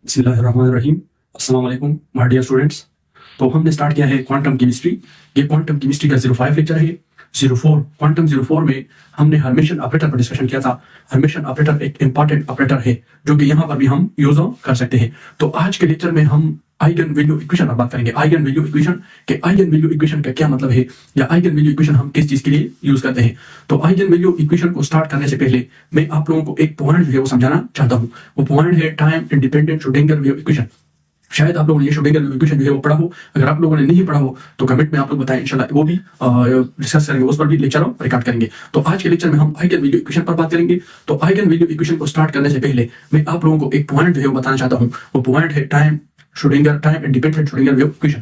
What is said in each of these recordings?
बिस्मिल्लाहिर्रहमानिर्रहीम। अस्सलाम वालेकुम माय डियर स्टूडेंट्स। तो हमने स्टार्ट किया है क्वांटम केमिस्ट्री। ये क्वांटम केमिस्ट्री का 05 लेक्चर है। 04 क्वांटम 04 में हमने हर्मिशन ऑपरेटर पर डिस्कशन किया था। हर्मिशन ऑपरेटर एक इंपॉर्टेंट ऑपरेटर है जो कि यहाँ पर भी हम यूज कर सकते हैं। तो आज के लेक्चर में हम आइगन वैल्यू इक्वेशन पर बात करेंगे। आइगन वैल्यू इक्वेशन के आइगन वैल्यू इक्वेशन का क्या मतलब है, या आइगन वैल्यू इक्वेशन हम किस चीज के लिए यूज करते हैं। तो आइगन वैल्यू इक्वेशन को स्टार्ट करने से पहले मैं आप लोगों को एक पॉइंट जो है वो समझाना चाहता हूँ। वो पॉइंट है time independent Schrodinger wave equation. शायद आप लोगों ने ये श्रोडिंगर वेव इक्वेशन जो है वो पढ़ा हो। अगर आप लोगों ने नहीं पढ़ा हो तो कमेंट में आप लोग बताएं, इंशाल्लाह वो भी डिस्कस करेंगे, उस पर भी लेक्चर रिकॉर्ड करेंगे। तो आज के लेक्चर में हम आइगन वैल्यू इक्वेशन पर बात करेंगे। तो आइगन वैल्यू इक्वेशन को स्टार्ट करने से पहले मैं आप लोगों को एक पॉइंट जो है वो बताना चाहता हूँ। वो पॉइंट है time independent Schrodinger wave equation.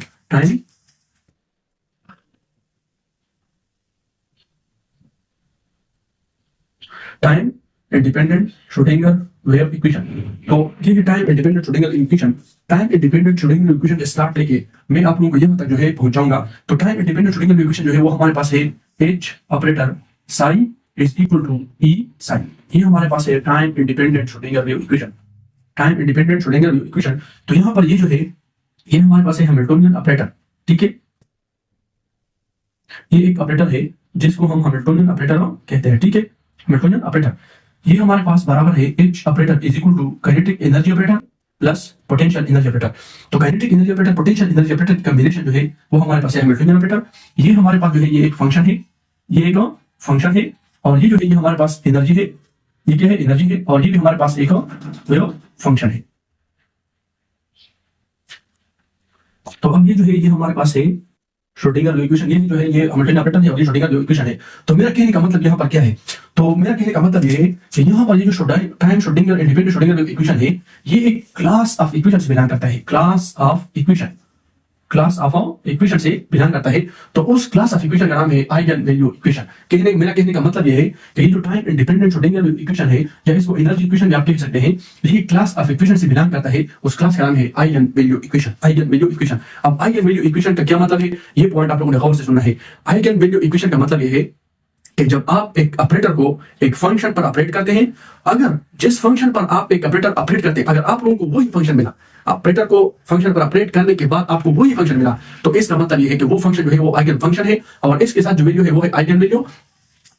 Time independent Schrodinger wave equation. तो ये time independent Schrodinger equation, time independent Schrodinger equation के स्टार्ट लेके मैं आप लोगों को यहाँ तक जो है पहुंचाऊंगा। तो टाइम इंडिपेंडेंट श्रोडिंगर इक्वेशन जो है वो हमारे पास है H operator psi is equal to E psi. ये हमारे पास है time independent Schrodinger wave equation. Time independent Schrodinger wave equation. तो यहाँ पर ये जो है ये हमारे पास है हैमिल्टोनियन ऑपरेटर। ठीक है, ये एक ऑपरेटर है जिसको हम हैमिल्टोनियन ऑपरेटर कहते हैं। ठीक है, हैमिल्टोनियन ऑपरेटर ये हमारे पास बराबर है H operator is equal to kinetic energy operator plus potential energy operator. तो kinetic energy operator potential energy operator का कॉम्बिनेशन जो है वो हमारे पास है हैमिल्टोनियन ऑपरेटर। ये हमारे पास जो है ये एक फंक्शन है, ये एक फंक्शन है, और ये जो है ये हमारे पास एनर्जी है। ये क्या है, एनर्जी है, और ये भी हमारे पास एक वेव फंक्शन है। तो अब ये जो है ये हमारे पास है श्रोडिंगर वेव इक्वेशन। ये जो है ये हैमिल्टोनियन ऑपरेटर है और ये श्रोडिंगर वेव इक्वेशन है। तो मेरा कहने का मतलब यहाँ पर क्या है, तो मेरा कहने का मतलब ये है कि यहाँ पर ये जो time Schrodinger independent Schrodinger wave equation है ये एक क्लास ऑफ इक्वेशन से बिलोंग करता है। क्लास ऑफ इक्वेशन से बिलोंग करता है। तो उस क्लास ऑफ इक्वेशन का नाम है आइगन वैल्यू इक्वेशन। मेरा कहने का मतलब ये है कि ये जो time independent Schrodinger wave equation है, या इसको एनर्जी इक्वेशन भी आप कह सकते हैं, ये क्लास ऑफ इक्वेशन से बिलोंग करता है। उस क्लास का नाम है eigen value equation. Eigen value equation. अब आइगन वैल्यू इक्वेशन का क्या मतलब है, ये पॉइंट आप लोगों ने गौर से सुनना है। आइगन वैल्यू इक्वेशन का मतलब ये है कि जब आप एक ऑपरेटर को एक फंक्शन पर ऑपरेट करते हैं, अगर जिस फंक्शन पर आप एक ऑपरेटर ऑपरेट करते हैं, अगर आप लोगों को वही फंक्शन मिला, ऑपरेटर को फंक्शन पर ऑपरेट करने के बाद आपको वही फंक्शन मिला, तो इसका मतलब ये है कि वो फंक्शन जो है वो आइगन फंक्शन है, और इसके साथ जो वैल्यू है वो है आइगन वैल्यू।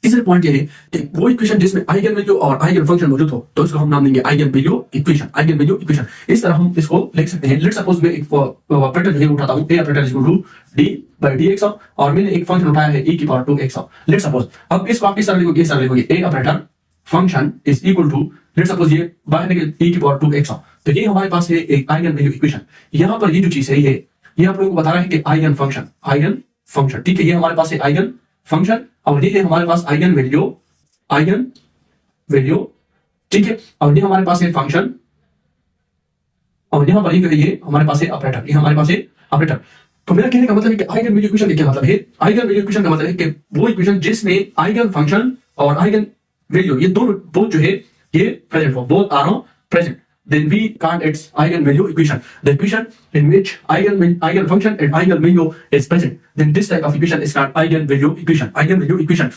तीसरा पॉइंट ये है कि वो इक्वेशन जिसमें आइगन वैल्यू और आइगन फंक्शन मौजूद हो तो इसको हम नाम देंगे eigen value equation. Eigen value equation इस तरह हम इसको लिख सकते हैं। लेट्स सपोज मैं एक ऑपरेटर जो है उठाता हूं, A operator equal to d by d x, और मैंने एक फंक्शन उठाया है e की पावर 2x। लेट्स सपोज अब इसको आप किस तरह लिखोगे, इस तरह लिखोगे A operator function is equal to, let's suppose ये बाहर निकल e की पावर 2x। तो ये हमारे पास है एक आइगन वैल्यू इक्वेशन। यहाँ पर ये जो चीज है ये आप लोगों को बता रहा है कि आइगन फंक्शन। ठीक है, ये हमारे पास है आइगन फंक्शन, और ये है हमारे पास आइगन वैल्यू। ठीक है, और ये हमारे पास है फंक्शन, और यहाँ पर ये हमारे पास है ऑपरेटर। ये हमारे पास है ऑपरेटर। तो मेरा कहने का मतलब है कि आइगन वैल्यू इक्वेशन का क्या मतलब है, आइगन वैल्यू इक्वेशन का मतलब है कि वो इक्वेशन जिसमें आइगन फंक्शन और आइगन वैल्यू ये दोनों बोथ जो है ये प्रेजेंट हो, both are present, then we call its eigenvalue equation. The equation in which eigen function and eigenvalue is present, then this type of equation is called eigenvalue equation. Eigenvalue equation.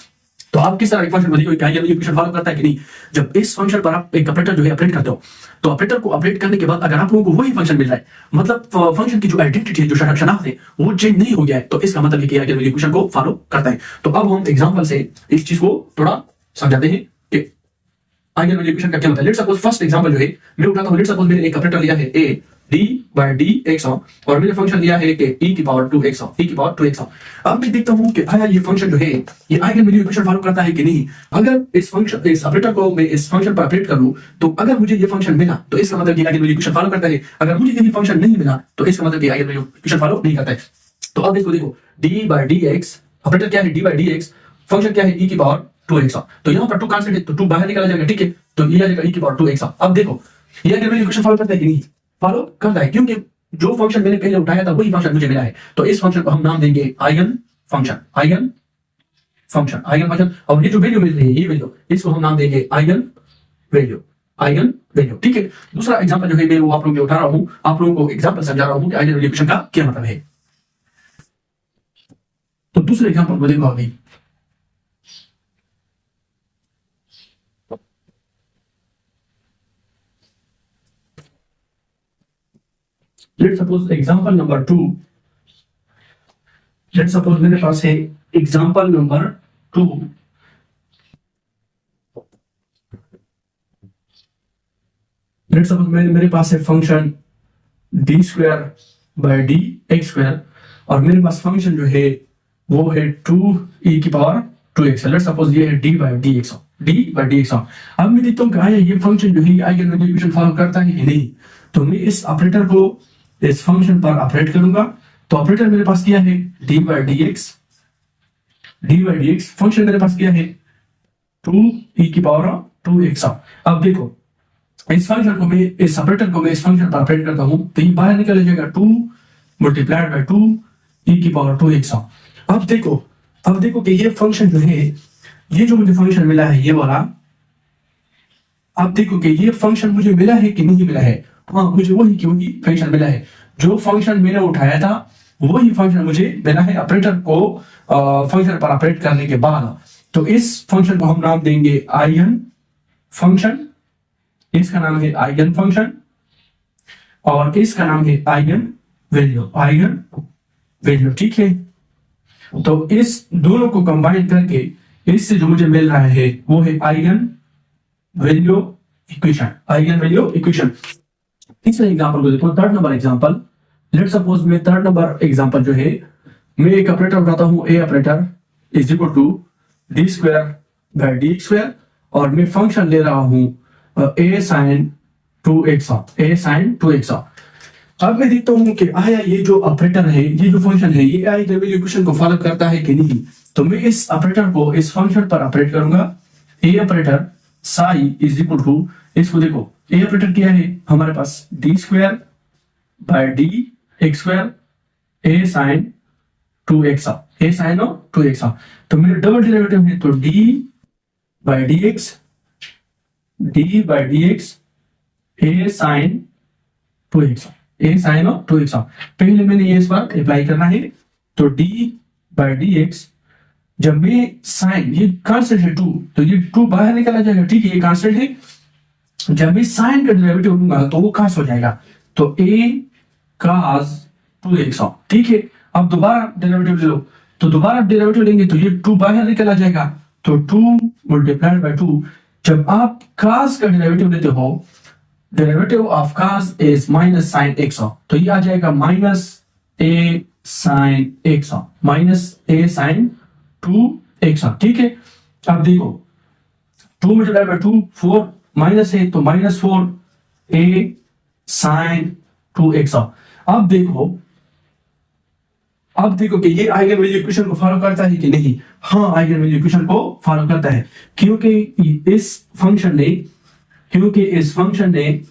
तो आप किस तरह एक function को eigenvalue equation follow करता है कि नहीं, जब इस फंक्शन पर आप एक ऑपरेटर जो है ऑपरेट करते हो, तो ऑपरेटर को ऑपरेट करने के बाद अगर आप लोगों को वही फंक्शन मिल रहा है, मतलब फंक्शन की जो आइडेंटिटी है, जो शनाख्त है, वो चेंज नहीं हो गया है, तो इसका मतलब है कि eigenvalue equation को फॉलो करता है। तो अब हम एग्जांपल से इस चीज को थोड़ा समझाते हैं कि आइगन वैल्यू इक्वेशन का क्या मतलब है। लेट्स सपोज फर्स्ट एग्जांपल जो है मैं उठाता हूं, लेट्स सपोज मैंने एक ऑपरेटर लिया है a d बाय dx, और मैंने फंक्शन लिया है कि e की पावर 2x। अब मैं देखता हूं कि आया ये फंक्शन जो है ये आइगन वैल्यू इक्वेशन फॉलो करता है कि नहीं। अगर इस ऑपरेटर को मैं इस फंक्शन पर ऑपरेट कर लूं, तो अगर मुझे ये फंक्शन मिला तो इसका मतलब कि आइगन वैल्यू इक्वेशन फॉलो करता है। अगर मुझे ये फंक्शन नहीं मिला तो इसका मतलब कि आइगन वैल्यू इक्वेशन फॉलो नहीं करता है। तो अब इसको देखो, d बाय dx, ऑपरेटर क्या है d बाय dx, फंक्शन क्या है e की पावर 2x। तो यहाँ पर 2 कांस्टेंट है तो 2 बाहर निकला जाएगा। ठीक है, तो ये आ जाएगा e की पावर 2x। अब देखो ये आइगन वैल्यू इक्वेशन फॉलो करता है कि नहीं, फॉलो करता है, क्योंकि जो फंक्शन मैंने पहले उठाया था वही फंक्शन मुझे मिला है। तो इस फंक्शन को हम नाम देंगे आइगन फंक्शन। और ये जो वैल्यू मिल रही है ये वैल्यू, इसको हम नाम देंगे आइगन वैल्यू। ठीक है, दूसरा एग्जांपल जो है मैं वो आप लोगों को उठा रहा हूं, आप लोगों को एग्जांपल समझा रहा हूं कि आइगन वैल्यू इक्वेशन का क्या मतलब है। तो दूसरे एग्जांपल को देखो अभी। Let's suppose example number 2, let's suppose मेरे पास है एग्जांपल नंबर 2। लेट्स सपोज मेरे पास है function D square by d x square, और मेरे पास फंक्शन जो है वो है 2e की पावर 2x। लेट्स सपोज ये है d बाय dx, अब मैं देखता हूँ कि आया ये फंक्शन जो है आइगन वैल्यू इक्वेशन फॉलो करता है कि नहीं। तो मैं इस ऑपरेटर को इस फंक्शन पर ऑपरेट करूंगा। तो ऑपरेटर मेरे पास क्या है d बाय dx, फंक्शन मेरे पास क्या है 2e की पावर 2x। अब देखो इस फंक्शन को मैं इस ऑपरेटर को मैं इस फंक्शन पर ऑपरेट करता हूं तो ये बाहर निकल जाएगा 2 मल्टीप्लाइड बाय 2e की पावर 2x। अब देखो कि ये फंक्शन जो है, ये जो मुझे फंक्शन मिला है ये वाला, आप देखो कि ये फंक्शन मुझे मिला है कि नहीं मिला है। हाँ, मुझे वही फंक्शन मिला है। जो फंक्शन मैंने उठाया था वही फंक्शन मुझे मिला है ऑपरेटर को फंक्शन पर ऑपरेट करने के बाद। तो इस फंक्शन को हम नाम देंगे आइगन फंक्शन, इसका नाम है आइगन फंक्शन, और इसका नाम है आइगन वैल्यू। ठीक है, तो इस दोनों को कंबाइन करके इससे जो मुझे मिल रहा है वो है आइगन वैल्यू इक्वेशन। तीसरे एग्जांपल को देखो, third number example. Let's suppose मैं थर्ड नंबर एग्जांपल जो है, मैं एक ऑपरेटर उठाता हूं A operator is equal to d square by d square, और मैं फंक्शन ले रहा हूं a sin 2x। अब मैं देखता हूं कि आया ये जो ऑपरेटर है, ये जो फंक्शन है, ये आइगन वैल्यू इक्वेशन को फॉलो करता है कि नहीं। तो मैं इस ऑपरेटर को इस फंक्शन पर ऑपरेट करूंगा। A operator psi is equal to, इसको देखो ए ऑपरेटर क्या है हमारे पास d square by d x square A sine 2x। तो मेरे डबल डेरिवेटिव है तो d by d x A sine 2x। पहले मैंने ये इस पर अप्लाई करना है। तो d बाय डी एक्स, जब मैं साइन, ये कांस्टेंट है 2, तो ये 2 बाहर निकला जाएगा। ठीक है, ये कांस्टेंट है। जब मैं साइन का डेरिवेटिव लूंगा तो वो कांस्ट हो जाएगा, तो a cos 2x। ठीक है, अब दोबारा डेरिवेटिव ले लो, तो दोबारा डेरिवेटिव लेंगे तो ये 2 बाहर निकला जाएगा, तो 2 मल्टीप्लाइड बाय 2। जब आप cos का डेरिवेटिव लेते हो, derivative of cos is minus sine x, तो ये आ जाएगा minus a sine x minus a sine 2x। ठीक है, अब देखो 2 मल्टीप्लाइड बाय 2 4 माइनस है, तो माइनस 4 a साइन 2x। अब देखो कि ये आइगन वैल्यू इक्वेशन को फॉलो करता है कि नहीं। हाँ, आइगन वैल्यू इक्वेशन को फॉलो करता है, क्योंकि इस फंक्शन ने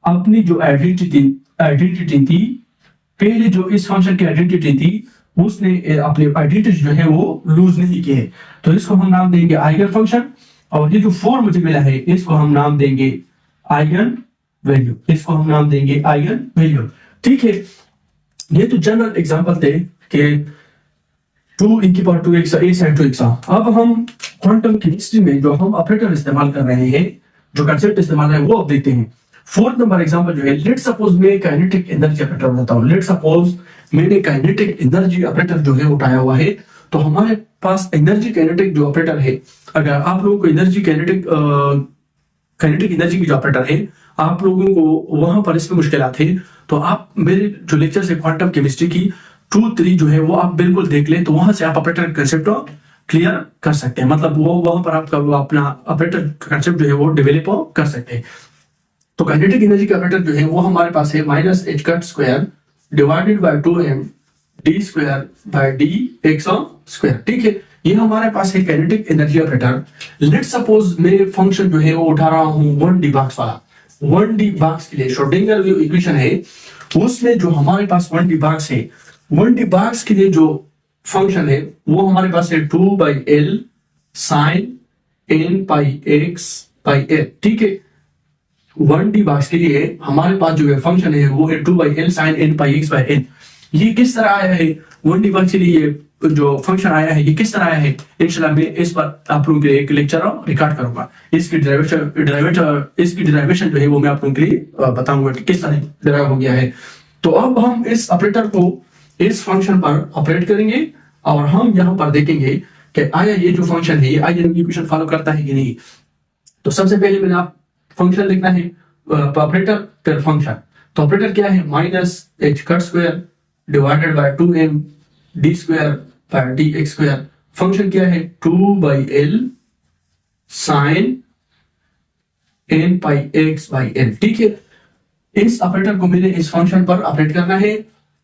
अपनी जो आइडेंटिटी थी, पहले जो इस फंक्शन की आइडेंटिटी थी, उसने अपनी आइडेंटिटी जो है वो लूज नहीं की है। तो इसको हम नाम देंगे आइगन फंक्शन, और ये जो 4 मुझे मिला है इसको हम नाम देंगे आइगन वैल्यू। ठीक है, ये तो जनरल एग्जांपल थे कि 2e की power 2x a sin 2x। अब हम क्वांटम केमिस्ट्री में जो हम ऑपरेटर इस्तेमाल कर रहे हैं, जो कंसेप्ट इस्तेमाल है, वो अब देखते हैं। फोर्थ नंबर एग्जांपल जो है, लेट्स सपोज मैं काइनेटिक एनर्जी ऑपरेटर बनाता हूं। लेट्स सपोज मैंने काइनेटिक एनर्जी ऑपरेटर जो है उठाया हुआ है। तो हमारे पास एनर्जी काइनेटिक जो ऑपरेटर है, अगर आप लोगों को एनर्जी काइनेटिक एनर्जी की जो ऑपरेटर है, आप लोगों को वहां पर इसमें मुश्किलात है, तो आप मेरे जो लेक्चर है क्वांटम केमिस्ट्री की 2-3 जो है वो आप बिल्कुल देख लें, तो वहां से आप ऑपरेटर कंसेप्ट क्लियर कर सकते हैं। मतलब वो वहां पर आपका अपना ऑपरेटर कंसेप्ट जो है वो डेवलप कर सकते हैं। तो काइनेटिक एनर्जी का ऑपरेटर जो है वो हमारे पास है minus h cut square divided by 2m d square by d x square. ठीक है, ये हमारे पास है kinetic energy operator. Let's suppose मैं फंक्शन जो है वो उठा रहा हूं 1D बॉक्स वाला। 1D बॉक्स के लिए श्रोडिंगर जो इक्वेशन है, उसमें जो हमारे पास 1D बॉक्स है, 1D बॉक्स के लिए जो फंक्शन है वो हमारे पास है 2/L sin n pi x by l। ठीक है, 1D बॉक्स के लिए हमारे पास जो फंक्शन है वो है 2/L sin n pi x by l। ये किस तरह आया है 1D बॉक्स के लिए, जो फंक्शन आया है ये किस तरह आया है, इंशाल्लाह मैं इस पर आप लोगों के लिए एक लेक्चर रिकॉर्ड करूंगा। इसकी डेरिवेशन जो है वो मैं आप लोगों के लिए बताऊंगा कि किस तरह डेराइव हो गया है। तो अब हम इस ऑपरेटर को इस फंक्शन पर ऑपरेट करेंगे और हम यहां पर देखेंगे कि आया ये जो फंक्शन है ये आइगन इक्वेशन फॉलो करता है कि नहीं। तो सबसे पहले मैंने आप फंक्शन लिखना है ऑपरेटर फिर फंक्शन। तो ऑपरेटर क्या है, minus h cut square divided by 2m d square by d x square. Function क्या है 2/l sine n pi x by n। ठीक है, इस ऑपरेटर को मैंने इस फंक्शन पर ऑपरेट करना है।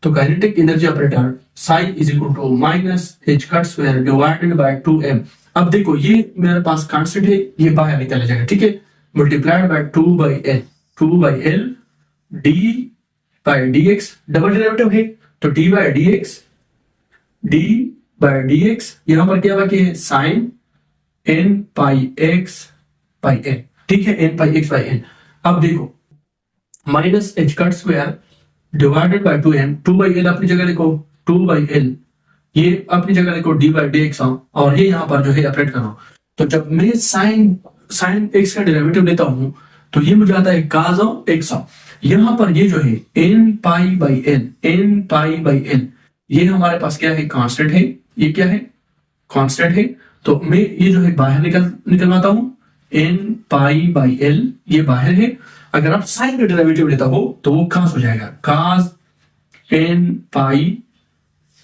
तो kinetic energy operator psi is equal to minus h cut square divided by 2m। अब देखो ये मेरे पास कांस्टेंट है, ये बाहर निकल जाएगा। ठीक है, multiplied by 2/l d by d x, double derivative है तो डी बाय डी एक्स यहां पर क्या बाकी है sine n pi x by n। ठीक है, n pi x by n। अब देखो minus h cut square divided by 2m, 2/l अपनी जगह लिखो 2/l, ये अपनी जगह लिखो d बाई डी एक्स और ये यहां पर जो है ऑपरेट करो। तो जब मैं साइन x का डेरिवेटिव लेता हूं तो ये मुझे आता है cos x। यहां पर ये जो है n पाई बाई n ये हमारे पास क्या है कांस्टेंट है, ये क्या है कांस्टेंट है। तो मैं ये जो है बाहर निकलवाता हूं n पाई बाई l, ये बाहर है। अगर आप साइन का डेरिवेटिव लेता हो तो वो cos हो जाएगा, cos n pi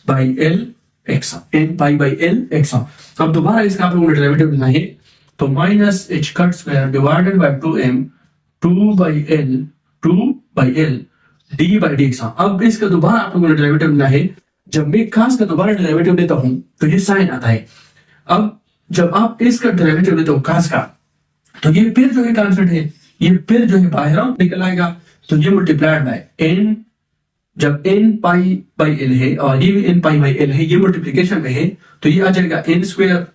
by l x, n pi by l x। अब दोबारा इसका आप लोगों ने डेरिवेटिव लेना है तो minus h cut square divided by 2m 2/l D by d x. अब इसका दोबारा आप लोगों ने डेरिवेटिव लेना है। जब मैं cos का दोबारा डेरिवेटिव लेता हूं तो ये साइन आता है। अब जब आप इसका डेरिवेटिव लेते हो cos का तो ये फिर जो है कांस्टेंट है, ये फिर जो है बाहर निकल आएगा। तो ये मल्टीप्लाइड बाय n, जब n पाई बाई l है और ये भी n पाई बाई l है, ये मल्टीप्लिकेशन में है तो ये आ जाएगा n square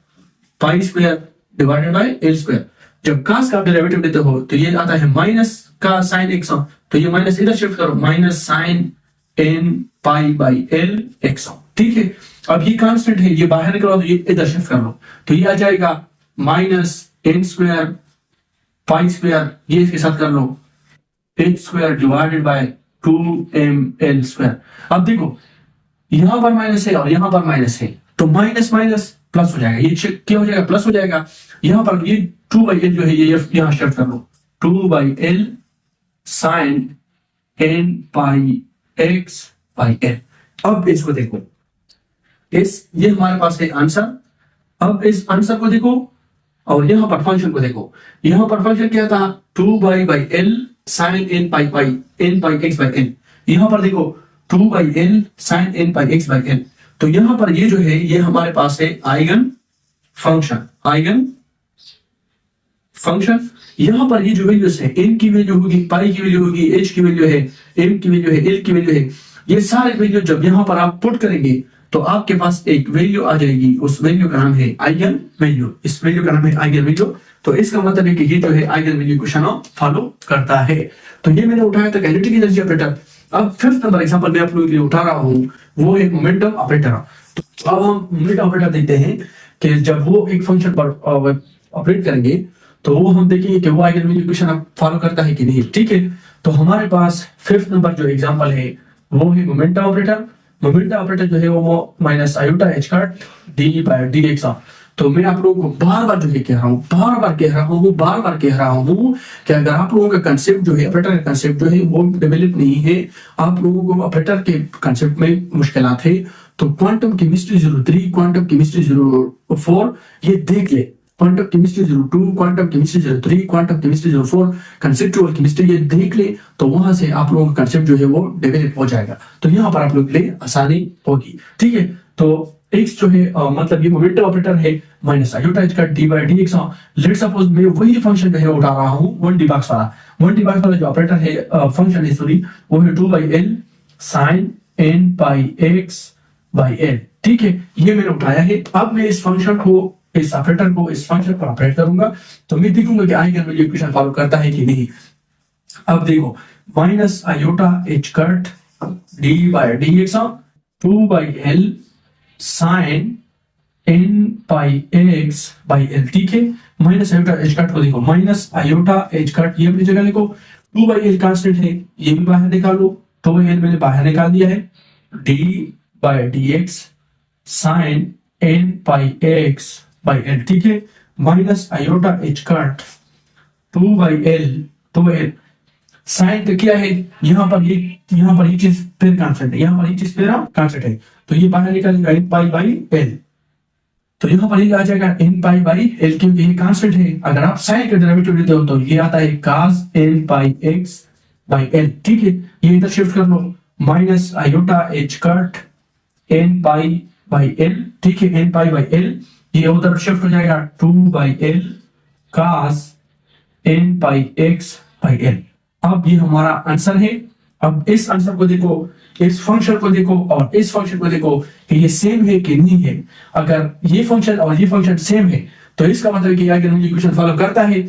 pi square divided bye l square. जब cos का डेरिवेटिव लेते हो तो ये आता है माइनस का साइन x, तो ये माइनस इधर शिफ्ट करो, minus sine n pi by l x। ठीक है, अब ये कांस्टेंट है, ये बाहर निकलो तो ये इधर शिफ्ट कर लो तो ये आ जाएगा minus n square pi square, ये इसके साथ कर लो h square divided bye 2ml square. अब देखो यहां पर माइनस है और यहां पर माइनस है तो माइनस माइनस प्लस हो जाएगा, ये क्या हो जाएगा प्लस हो जाएगा। यहां पर ये 2/l जो है ये यहां शिफ्ट कर लो, 2/l sine n pi x by n। अब इसको देखो, ये हमारे पास है आंसर। अब इस आंसर को देखो और यहां पर फंक्शन को देखो। यहां पर फंक्शन क्या था 2/l sine n pi x by n। यहां पर देखो 2/l sine n pi x by n। तो यहां पर ये जो है ये हमारे पास है आइगन फंक्शन। यहां पर ये जो वैल्यूज है n की वैल्यू होगी, पाई की वैल्यू होगी, h की वैल्यू है, m की वैल्यू है, l की वैल्यू है। ये सारे वैल्यू जब यहां पर आप पुट करेंगे तो आपके पास एक वैल्यू आ जाएगी, उस वैल्यू का नाम है आइगन वैल्यू। इस वैल्यू का नाम है आइगन वैल्यू। तो इसका मतलब है कि ये जो है आइगन वैल्यू इक्वेशन फॉलो करता है। तो ये मैंने उठाया था काइनेटिक एनर्जी ऑपरेटर। अब फिफ्थ नंबर एग्जांपल मैं आप लोगों के लिए उठा रहा हूं, वो है मोमेंटम ऑपरेटर। तो अब हम मोमेंटम ऑपरेटर देखते हैं कि जब वो एक फंक्शन पर ऑपरेट करेंगे तो वो हम देखेंगे कि वो आइगन वैल्यू इक्वेशन फॉलो करता है कि नहीं। ठीक है, तो हमारे पास फिफ्थ नंबर जो एग्जांपल है वो है मोमेंटम ऑपरेटर। मोमेंटम ऑपरेटर जो है वो minus iota h cut d by d x. तो मैं आप लोगों को बार बार जो है कह रहा हूँ कि अगर आप लोगों का कंसेप्ट जो है ऑपरेटर का कंसेप्ट जो है वो डेवलप नहीं है, आप लोगों को ऑपरेटर के कंसेप्ट में मुश्किलात है, तो क्वांटम केमिस्ट्री 03, क्वांटम केमिस्ट्री 04 ये देख ले। Quantum chemistry 02, quantum chemistry 03, quantum chemistry 04, conceptual chemistry ये देख ले तो वहां से आप लोगों का कंसेप्ट जो है वो डेवलप हो जाएगा। तो यहाँ पर आप लोग के लिए आसानी होगी। ठीक है, तो x जो है मतलब ये मोमेंटम ऑपरेटर है माइनस आयोटा एच का D by d x. Let's suppose मैं वही फंक्शन जो है उठा रहा हूँ 1D बॉक्स वाला जो ऑपरेटर है फंक्शन है सॉरी वो है 2/l sine n pi x by n। ठीक है, ये मैंने उठाया है। अब मैं इस फंक्शन को इस ऑपरेटर को इस फंक्शन पर ऑपरेट करूंगा तो मैं देखूंगा कि आइगन वैल्यू इक्वेशन फॉलो करता है कि नहीं। अब देखो minus iota h cut d by d x 2/l sine n pi x by l। ठीक है, माइनस आयोटा एच कट को देखो, माइनस आयोटा एच कट ये अपनी जगह लिखो, 2/l कांस्टेंट है ये भी बाहर निकालो, तो एल मैंने बाहर निकाल दिया है, d by d x sine n pi x by L, ठीक है, minus iota h cut 2 by l, तो एल साइन का क्या है, यहाँ पर ये चीज फिर कांस्टेंट है, यहाँ पर ये चीज फिर कांस्टेंट है, तो ये बाहर निकालेगा एन पाई बाई एल, तो यहाँ पर ये आ जाएगा एन पाई बाई एल, क्योंकि ये कांस्टेंट है। अगर आप साइन का डेरिवेटिव लेते हो तो ये आता है cos n pi x by L, ठीक है, ये इधर शिफ्ट कर लो, minus iota h cut n pi by L, ठीक है, एन पाई बाई एल, ये उधर शिफ्ट हो जाएगा 2 by l cos n pi x by l. अब ये हमारा आंसर है। अब इस आंसर को देखो, इस फंक्शन को देखो और इस फंक्शन को देखो कि ये सेम है कि नहीं है। अगर ये फंक्शन और ये फंक्शन सेम है तो इसका मतलब कि आइगन वैल्यू इक्वेशन फॉलो करता है,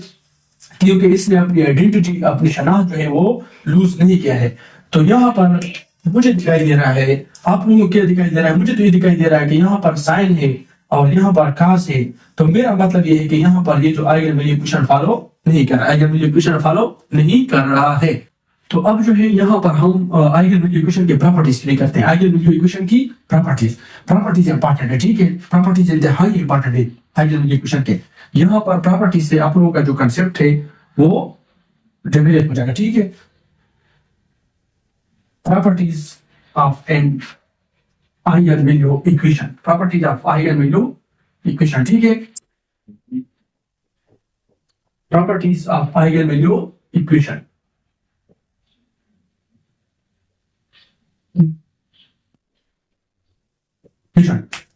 क्योंकि इसने अपनी आइडेंटिटी, अपनी शनाख्त जो है वो लूज नहीं किया है। तो यहाँ पर मुझे दिखाई दे रहा है, आप लोगों को क्या दिखाई दे रहा है, मुझे तो ये दिखाई दे रहा है कि यहाँ पर साइन है और यहाँ पर cos है, तो मेरा मतलब ये है कि यहाँ पर ये जो आइगन वैल्यू इक्वेशन फॉलो नहीं कर रहा, आइगन वैल्यू इक्वेशन फॉलो नहीं कर रहा है। तो अब जो है यहाँ पर हम आइगन वैल्यू इक्वेशन की प्रॉपर्टीज स्टडी करते हैं। आइगन वैल्यू इक्वेशन की प्रॉपर्टीज इंपॉर्टेंट है, ठीक है, प्रॉपर्टीज इंतहाई इंपॉर्टेंट है आइगन वैल्यू इक्वेशन के। यहाँ पर प्रॉपर्टीज से आप लोगों का जो कंसेप्ट है वो डेवलप हो जाएगा, ठीक है। Properties of an eigen value equation, properties of eigen value equation, ठीक है, properties of eigen value equation.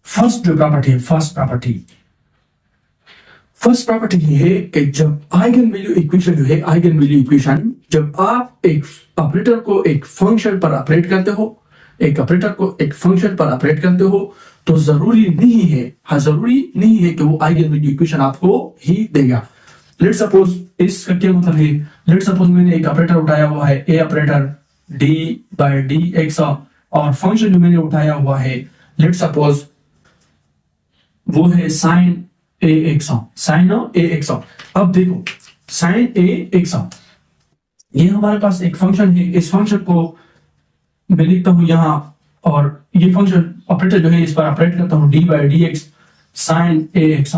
First जो प्रॉपर्टी है, फर्स्ट प्रॉपर्टी ये है कि जब आइगन वैल्यू इक्वेशन जो है, आइगन वैल्यू इक्वेशन, जब आप एक ऑपरेटर को एक फंक्शन पर ऑपरेट करते हो, एक ऑपरेटर को एक फंक्शन पर ऑपरेट करते हो, तो जरूरी नहीं है कि वो आइगन वैल्यू इक्वेशन आपको ही देगा। लेट सपोज, इसका क्या मतलब है, लेट सपोज मैंने एक ऑपरेटर उठाया हुआ है, A operator d by d x, और फंक्शन जो मैंने उठाया हुआ है लेट सपोज वो है sine a x, sine a x. अब देखो साइन ए एक्स, ये हमारे पास एक फंक्शन है, इस फंक्शन को मैं लिखता हूं यहां, और ये फंक्शन ऑपरेटर जो है इस पर ऑपरेट करता हूं d by d x sine a x.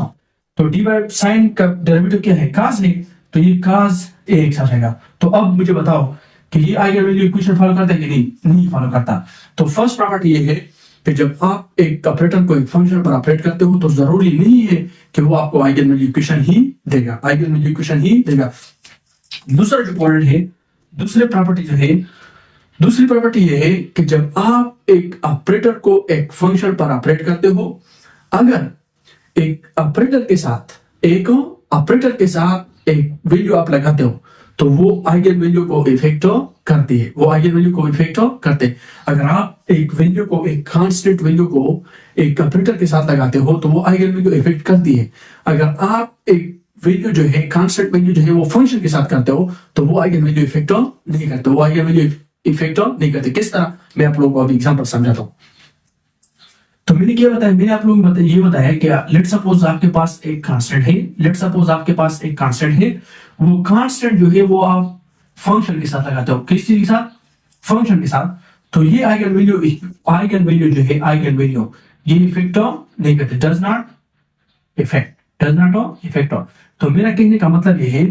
तो डी बाई साइन का डेरिवेटिव क्या है, cos है, तो ये cos ए एक्स आ जाएगा। तो अब मुझे बताओ कि ये आइगन वैल्यू इक्वेशन फॉलो करता है कि नहीं फॉलो करता। तो फर्स्ट प्रॉपर्टी ये है कि जब आप एक ऑपरेटर को एक फंक्शन पर ऑपरेट करते हो तो जरूरी नहीं है कि वो आपको आइगन वैल्यू इक्वेशन ही देगा, आइगन वैल्यू इक्वेशन ही देगा। दूसरा जो पॉइंट है, दूसरी प्रॉपर्टी ये है कि जब आप एक ऑपरेटर को एक फंक्शन पर ऑपरेट करते हो, अगर एक ऑपरेटर के साथ एक वैल्यू आप लगाते हो तो वो आइगन वैल्यू को इफेक्ट करती है, वो आइगन वैल्यू को इफेक्ट करते हैं। अगर आप एक वैल्यू को, एक कांस्टेंट वैल्यू को एक ऑपरेटर के साथ लगाते हो तो वो आइगन वैल्यू इफेक्ट करती है। अगर आप एक वैल्यू जो है, कांस्टेंट वैल्यू जो है वो फंक्शन के साथ करते हो तो वो आइगन वैल्यू इफेक्ट नहीं करते, वो आइगन वैल्यू इफेक्ट नहीं करते। किस तरह, मैं आप लोगों को अभी एग्जांपल समझाता हूँ। तो मैंने क्या बताया, मैंने आप लोगों को ये बताया कि लेट सपोज आपके पास एक कांस्टेंट है, वो कांस्टेंट जो है वो आप फंक्शन के साथ लगाते हो, किस चीज के साथ, फंक्शन के साथ। तो ये आइगन वैल्यू जो है, आइगन वैल्यू ये इफेक्ट नहीं करते, डज नॉट इफेक्ट। तो मेरा कहने का मतलब ये है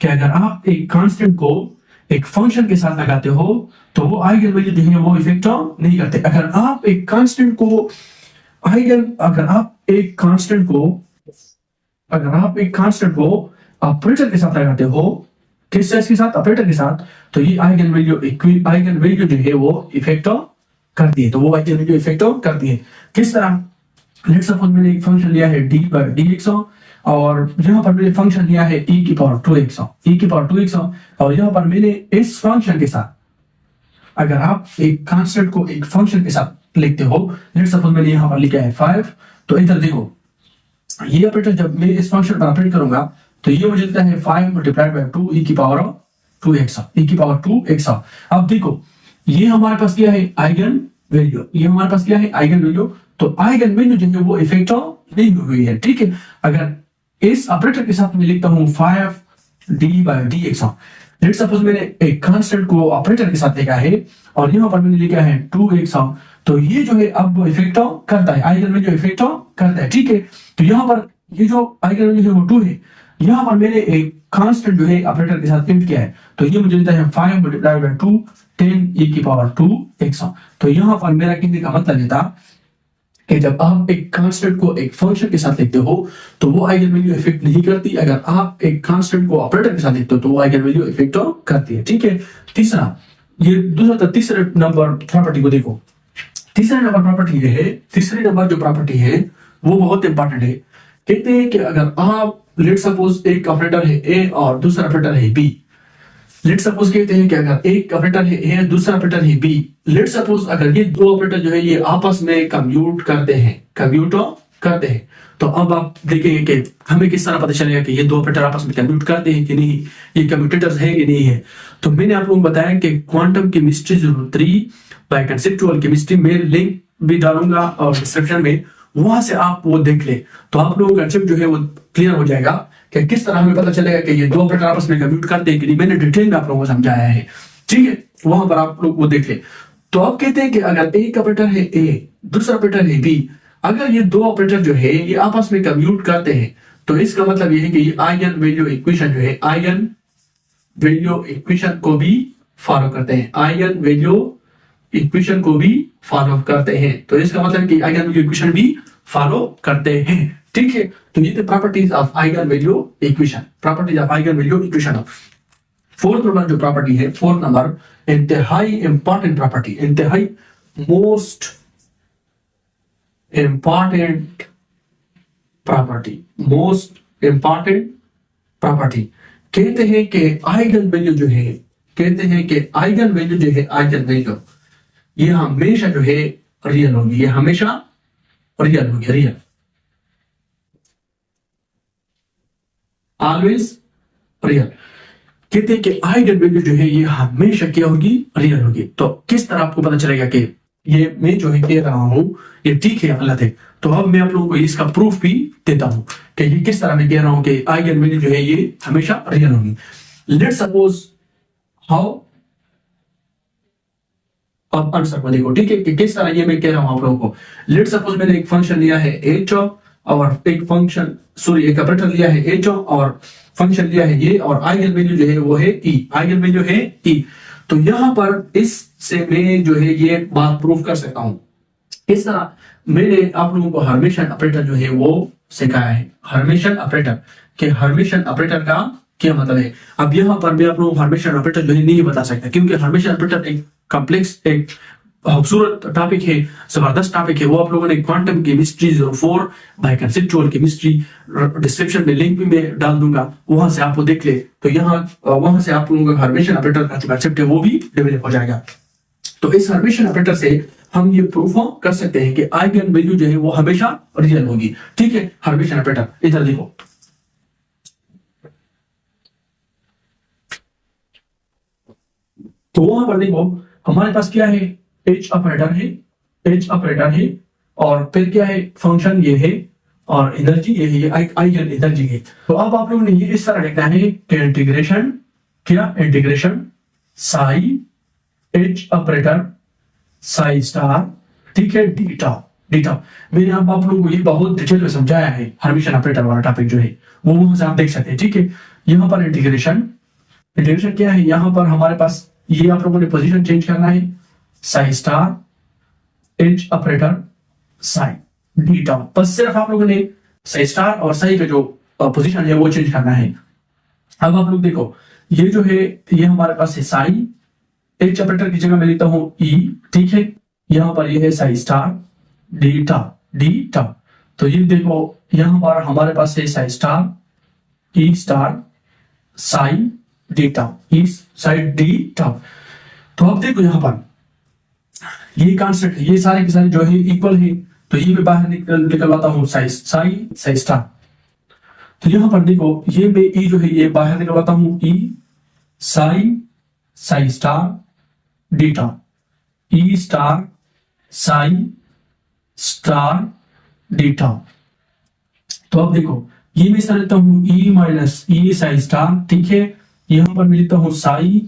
कि अगर आप एक कांस्टेंट को एक फंक्शन के साथ लगाते हो तो वो आइगन वैल्यू जो है वो इफेक्ट नहीं करते। अगर आप एक कांस्टेंट को ऑपरेटर के साथ लगाते हो, किस चीज के साथ, ऑपरेटर के साथ, तो ये आइगन वैल्यू जो है वो इफेक्ट करती है, तो वो आइगन वैल्यू इफेक्ट करती है। किस तरह, लेट्स सपोज मैंने एक फंक्शन लिया है डी बाई डी एक्स, और यहाँ पर मैंने फंक्शन लिया है e की पावर 2x, और यहाँ पर मैंने इस फंक्शन के साथ, अगर आप एक कांस्टेंट को एक फंक्शन के साथ लिखते हो, लेट्स सपोज मैंने यहाँ पर लिखा है 5, तो इधर देखो ये ऑपरेटर जब मैं इस फंक्शन पर ऑपरेट करूंगा तो ये मुझे देता है 5 मल्टीप्लाइड बाय 2 e की पावर 2x। अब देखो ये हमारे पास क्या है, आइगन वैल्यू, तो आइगन वैल्यू जो है वो इफेक्ट नहीं हुई है, ठीक है। अगर इस ऑपरेटर के साथ मैं लिखता हूं 5 d by d x, let suppose मैंने एक कांस्टेंट को ऑपरेटर के साथ लिखा है और यहाँ पर मैंने लिखा है 2x, तो ये जो है अब इफेक्ट करता है, आइगन वैल्यू इफेक्ट करता है, ठीक है। तो यहाँ पर ये जो आइगन वैल्यू है वो 2 है, यहाँ पर मैंने एक कांस्टेंट जो है ऑपरेटर के साथ ऐड किया है, तो ये मुझे देता है 5 मल्टीप्लाइड बाय 2 10e⁻²x। तो यहाँ पर मेरा कहने का मतलब ये था कि जब आप एक कांस्टेंट को एक फंक्शन के साथ लिखते हो तो वो आइगन वैल्यू इफेक्ट नहीं करती, अगर आप एक कांस्टेंट को ऑपरेटर के साथ लिखते हो तो वो आइगन वैल्यू इफेक्ट करती है, ठीक है। तीसरा, ये दूसरा तीसरे नंबर प्रॉपर्टी को देखो। तीसरा नंबर प्रॉपर्टी ये है, तीसरी नंबर जो प्रॉपर्टी है वो बहुत इंपॉर्टेंट है। कहते हैं कि अगर आप लेट सपोज एक ऑपरेटर है ए और दूसरा ऑपरेटर है बी, लेट सपोज कहते हैं कि अगर एक ऑपरेटर है ए दूसरा ऑपरेटर है बी, लेट सपोज अगर ये दो ऑपरेटर जो है ये आपस में कंप्यूट करते हैं, तो अब आप देखेंगे कि हमें किस तरह पता चलेगा कि ये दो ऑपरेटर आपस में कंप्यूट करते हैं कि नहीं, ये कम्यूटेटर्स है कि नहीं है। तो मैंने आप लोगों को बताया कि quantum chemistry 03 by conceptual chemistry में लिंक भी डालूंगा और डिस्क्रिप्शन में, वहां से आप वो देख ले तो आप लोगों का कंसेप्ट जो है वो क्लियर हो जाएगा कि किस तरह हमें पता चलेगा कि ये दो ऑपरेटर आपस में कंप्यूट करते हैं कि नहीं। मैंने डिटेल में आप लोगों को समझाया है, ठीक है, वहां पर आप लोग वो देख ले। तो आप कहते हैं कि अगर एक ऑपरेटर है ए दूसरा ऑपरेटर है बी, अगर ये दो ऑपरेटर जो है ये आपस में कंप्यूट करते हैं तो इसका मतलब ये है कि ये आइगन वैल्यू इक्वेशन जो है आइगन वैल्यू इक्वेशन को भी फॉलो करते हैं, आइगन वैल्यू इक्वेशन को भी फॉलो करते हैं। तो इसका मतलब कि आइगन वैल्यू इक्वेशन भी फॉलो करते हैं, ठीक है। तो ये properties of eigen value equation, properties of eigen value equation. Fourth number जो प्रॉपर्टी है, फोर्थ नंबर इंतहाई इंपॉर्टेंट प्रॉपर्टी, इंतहाई most important property, most important property. कहते हैं कि आइगन वैल्यू जो है, कहते हैं कि आइगन वैल्यू जो है, आइगन वैल्यू ये हमेशा जो है रियल होगी, ये हमेशा रियल होगी, रियल ऑलवेज रियल। कहते हैं कि आइगन वैल्यू जो है ये हमेशा क्या होगी, रियल होगी। तो किस तरह आपको पता चलेगा कि ये मैं जो है कह रहा हूं ये ठीक है या गलत है। तो अब मैं आप लोगों को इसका प्रूफ भी देता हूं कि ये किस तरह मैं कह रहा हूं कि आइगन वैल्यू जो है ये हमेशा रियल होगी। लेट सपोज हाउ, अब आंसर को देखो, ठीक है, कि किस तरह ये मैं कह रहा हूं आप लोगों को। लेट सपोज मैंने एक फंक्शन लिया है एच और एक फंक्शन एक ऑपरेटर लिया है एच और फंक्शन लिया है ये, और आइगन वैल्यू जो है वो है ई, आइगन वैल्यू है ई। तो यहां पर इससे मैं जो है ये बात प्रूफ कर सकता हूं। इस तरह मैंने आप लोगों को हर्मिशन ऑपरेटर जो है वो सिखाया है, हर्मिशन ऑपरेटर के हर्मिशन ऑपरेटर का क्या मतलब है। अब यहाँ पर मैं आप लोगों को हर्मिशन ऑपरेटर जो है नहीं बता सकता, क्योंकि हर्मिशन ऑपरेटर एक कॉम्प्लेक्स, एक खूबसूरत टॉपिक है, जबरदस्त टॉपिक है। वो आप लोगों ने quantum chemistry 04 by conceptual chemistry description में लिंक भी मैं डाल दूंगा, वहां से आप वो देख ले। तो यहाँ वहां से आप लोगों का हर्मिशन ऑपरेटर का जो कंसेप्ट है वो भी डेवलप हो जाएगा। तो इस हर्मिशन ऑपरेटर से हम ये प्रूफ कर सकते हैं कि आइगन वैल्यू जो है वो हमेशा रियल होगी, ठीक है। हर्मिशन ऑपरेटर इधर देखो, तो वहां पर देखो हमारे पास क्या है, एच ऑपरेटर है, एच ऑपरेटर है, और फिर क्या है, फंक्शन ये है, और एनर्जी ये है, ये आइगन एनर्जी है। तो अब आप लोगों ने ये इस तरह लिखना है कि इंटीग्रेशन, क्या integration Sai H operator Sai star, ठीक है, डीटा डीटा। मैंने आप लोगों को ये बहुत डिटेल में समझाया है, हर्मिशन ऑपरेटर वाला टॉपिक जो है वो वहां से आप देख सकते हैं, ठीक है। यहाँ पर इंटीग्रेशन, इंटीग्रेशन क्या है, यहाँ पर हमारे पास ये आप लोगों ने पोजीशन चेंज करना है, psi star H operator psi d tau, बस सिर्फ आप लोगों ने साई स्टार और साई का जो पोजीशन है वो चेंज करना है। अब आप लोग देखो ये जो है ये हमारे पास है साई, एच ऑपरेटर की जगह मैं लिखता हूं ई, ठीक है। यहां पर ये है साई स्टार डीटा डीटा। तो ये देखो यहां पर हमारे पास है साई स्टार ई स्टार साई डीटा, ई साई डीटा। तो अब देखो यहां पर ये कांस्टेंट है, ये सारे के सारे जो है इक्वल है, तो ये मैं बाहर निकलवाता हूं साई साई स्टार। तो यहां पर देखो ये मैं ई जो है ये बाहर निकलवाता हूं ई साई साई स्टार डीटा, ई स्टार साई स्टार डीटा। तो अब देखो ये मैं लेता हूं ई माइनस ई साई स्टार, ठीक है। यहाँ पर मैं लिखता हूँ Sai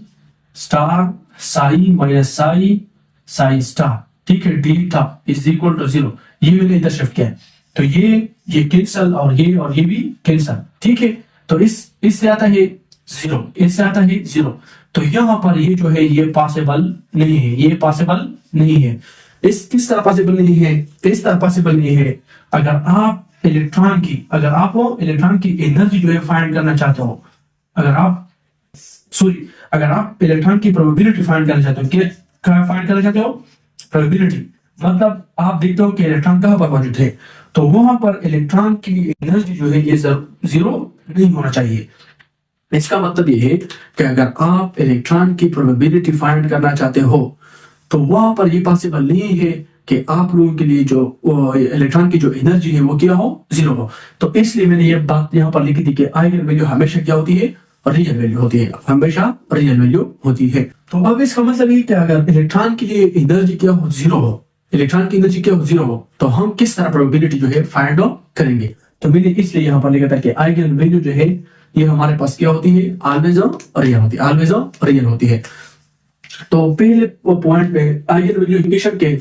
star Sai minus Sai Sai star, ठीक है, डेल्टा इज इक्वल टू 0। ये मैंने इधर शिफ्ट किया है, तो ये कैंसल और ये भी कैंसल, ठीक है। तो इससे आता है 0, इससे आता है 0। तो यहाँ पर ये जो है ये पॉसिबल नहीं है, ये पॉसिबल नहीं है। किस तरह पॉसिबल नहीं है? इस तरह पॉसिबल नहीं है। अगर आप इलेक्ट्रॉन की एनर्जी जो है फाइंड करना चाहते हो, अगर आप इलेक्ट्रॉन की प्रोबेबिलिटी फाइंड करना चाहते हो, क्या फाइंड करना चाहते हो? प्रोबेबिलिटी। मतलब आप देखते हो कि इलेक्ट्रॉन कहां पर मौजूद है, तो वहां पर इलेक्ट्रॉन की एनर्जी जो है ये 0 नहीं होना चाहिए। इसका मतलब ये है कि अगर आप इलेक्ट्रॉन की प्रोबेबिलिटी फाइंड करना चाहते हो तो वहां पर ये पॉसिबल नहीं है कि आप लोगों के लिए जो इलेक्ट्रॉन की जो एनर्जी है वो क्या हो? 0 हो। तो इसलिए मैंने ये बात यहाँ पर लिखी थी कि आइगन वैल्यू हमेशा क्या होती है? रियल वैल्यू होती है, हमेशा रियल वैल्यू होती है। तो अब इसका मतलब ये कि अगर इलेक्ट्रॉन के लिए एनर्जी क्या हो? 0 हो, इलेक्ट्रॉन की एनर्जी क्या हो? 0 हो, तो हम किस तरह प्रोबेबिलिटी जो है फाइंड आउट करेंगे? तो मैंने इसलिए यहाँ पर लिखा था कि आइगन वैल्यू जो है ये हमारे पास क्या होती है? ऑलवेज रियल होती है, ऑलवेज रियल होती है। तो पहले पॉइंट पे आइगन वैल्यू इक्वेशन के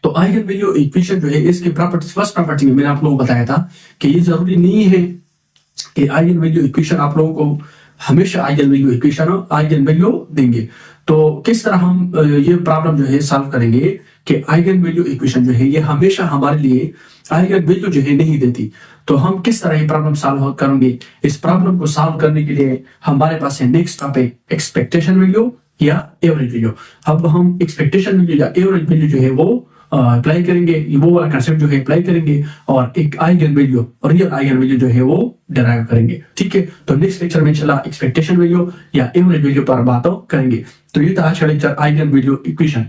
तो आइगन वैल्यू इक्वेशन जो है इसके प्रॉपर्टीज, फर्स्ट प्रॉपर्टी में मैंने आप लोगों को बताया था कि ये जरूरी नहीं है कि आइगन वैल्यू इक्वेशन आप लोगों को हमेशा आइगन वैल्यू देंगे। तो किस तरह हम ये प्रॉब्लम जो है सॉल्व करेंगे कि आइगन वैल्यू इक्वेशन जो है ये हमेशा हमारे लिए आइगन वैल्यू जो है नहीं देती। तो हम किस तरह ये प्रॉब्लम सॉल्व करेंगे? इस प्रॉब्लम को सॉल्व करने के लिए हमारे पास है नेक्स्ट टॉपिक एक्सपेक्टेशन वैल्यू या एवरेज वैल्यू। अब हम एक्सपेक्टेशन वैल्यू या एवरेज वैल्यू जो है वो अप्लाई करेंगे, वो वाला कंसेप्ट जो है अप्लाई करेंगे और एक eigen value, real eigen value जो है वो डिराइव करेंगे, ठीक है। तो नेक्स्ट लेक्चर में इंशाल्लाह एक्सपेक्टेशन वैल्यू या एवरेज वैल्यू पर बात करेंगे। तो ये था आज का लेक्चर आइगन वैल्यू इक्वेशन।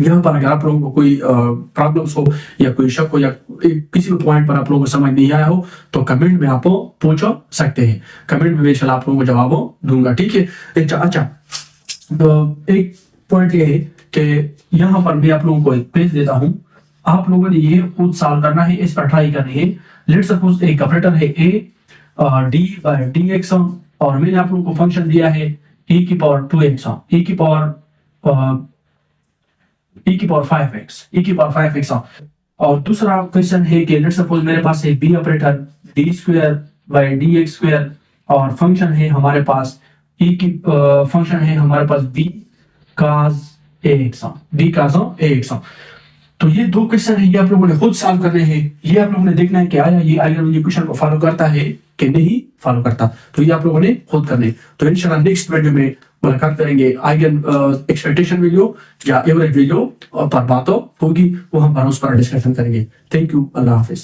यहाँ पर अगर आप लोगों को कोई प्रॉब्लम्स हो या कोई शक हो या किसी भी पॉइंट पर आप लोगों को समझ नहीं आया हो तो कमेंट में आप पूछ सकते हैं, कमेंट में इंशाल्लाह आप लोगों को जवाब दूंगा, ठीक है। अच्छा, तो एक पॉइंट ये है कि यहाँ पर मैं आप लोगों को एक पेज देता हूँ, आप लोगों ने ये खुद सॉल्व करना है, इस पर ट्राई करनी है। लेट्स सपोज एक ऑपरेटर है a d/dx और मैंने आप लोगों को फंक्शन दिया है e की पावर 2x e की पावर 5x और दूसरा क्वेश्चन है कि लेट्स सपोज मेरे पास है b ऑपरेटर d²/dx² और फंक्शन है हमारे पास फंक्शन है हमारे पास b cos ax। तो ये दो क्वेश्चन है, ये आप लोगों ने खुद सॉल्व करने हैं। ये आप लोगों ने देखना है कि आया ये आइगन वैल्यू इक्वेशन को फॉलो करता है कि नहीं फॉलो करता। तो ये आप लोगों ने खुद करने। तो इंशाल्लाह नेक्स्ट वीडियो में मुलाकात करेंगे आइगन एक्सपेक्टेशन वैल्यू या एवरेज वैल्यू पर बात होगी, वो हम उस पर डिस्कशन करेंगे। Thank you, Allah Hafiz.